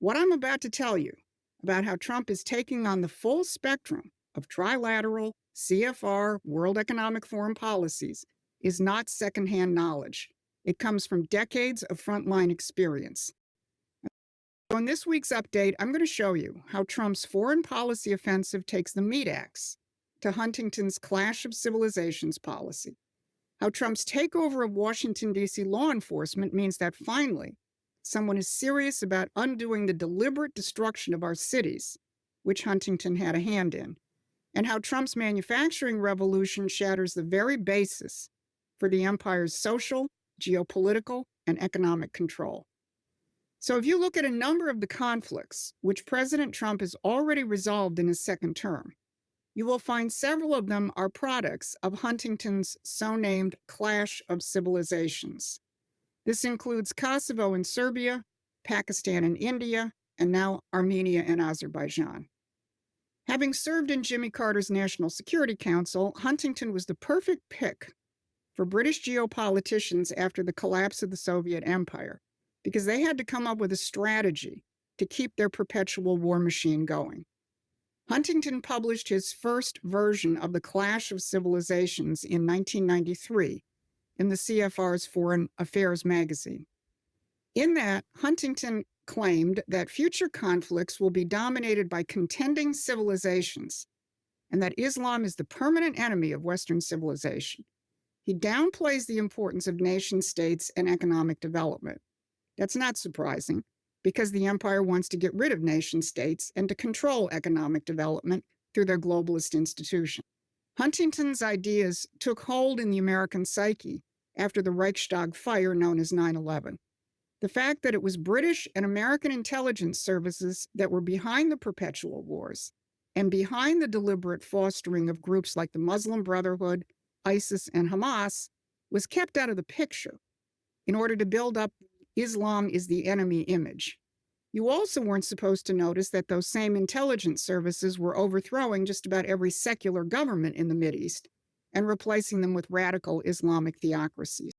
What I'm about to tell you about how Trump is taking on the full spectrum of trilateral, CFR, World Economic Forum policies is not secondhand knowledge. It comes from decades of frontline experience. So in this week's update, I'm going to show you how Trump's foreign policy offensive takes the meat axe to Huntington's clash of civilizations policy, how Trump's takeover of Washington, D.C. law enforcement means that finally, someone is serious about undoing the deliberate destruction of our cities, which Huntington had a hand in, and how Trump's manufacturing revolution shatters the very basis for the empire's social, geopolitical, and economic control. So if you look at a number of the conflicts which President Trump has already resolved in his second term, you will find several of them are products of Huntington's so-named clash of civilizations. This includes Kosovo and Serbia, Pakistan and India, and now Armenia and Azerbaijan. Having served in Jimmy Carter's National Security Council, Huntington was the perfect pick for British geopoliticians after the collapse of the Soviet Empire, because they had to come up with a strategy to keep their perpetual war machine going. Huntington published his first version of The Clash of Civilizations in 1993 in the CFR's Foreign Affairs magazine. In that, Huntington claimed that future conflicts will be dominated by contending civilizations and that Islam is the permanent enemy of Western civilization. He downplays the importance of nation-states and economic development. That's not surprising, because the empire wants to get rid of nation-states and to control economic development through their globalist institutions. Huntington's ideas took hold in the American psyche after the Reichstag fire known as 9/11. The fact that it was British and American intelligence services that were behind the perpetual wars and behind the deliberate fostering of groups like the Muslim Brotherhood, ISIS, and Hamas was kept out of the picture in order to build up Islam is the enemy image. You also weren't supposed to notice that those same intelligence services were overthrowing just about every secular government in the Mideast and replacing them with radical Islamic theocracies.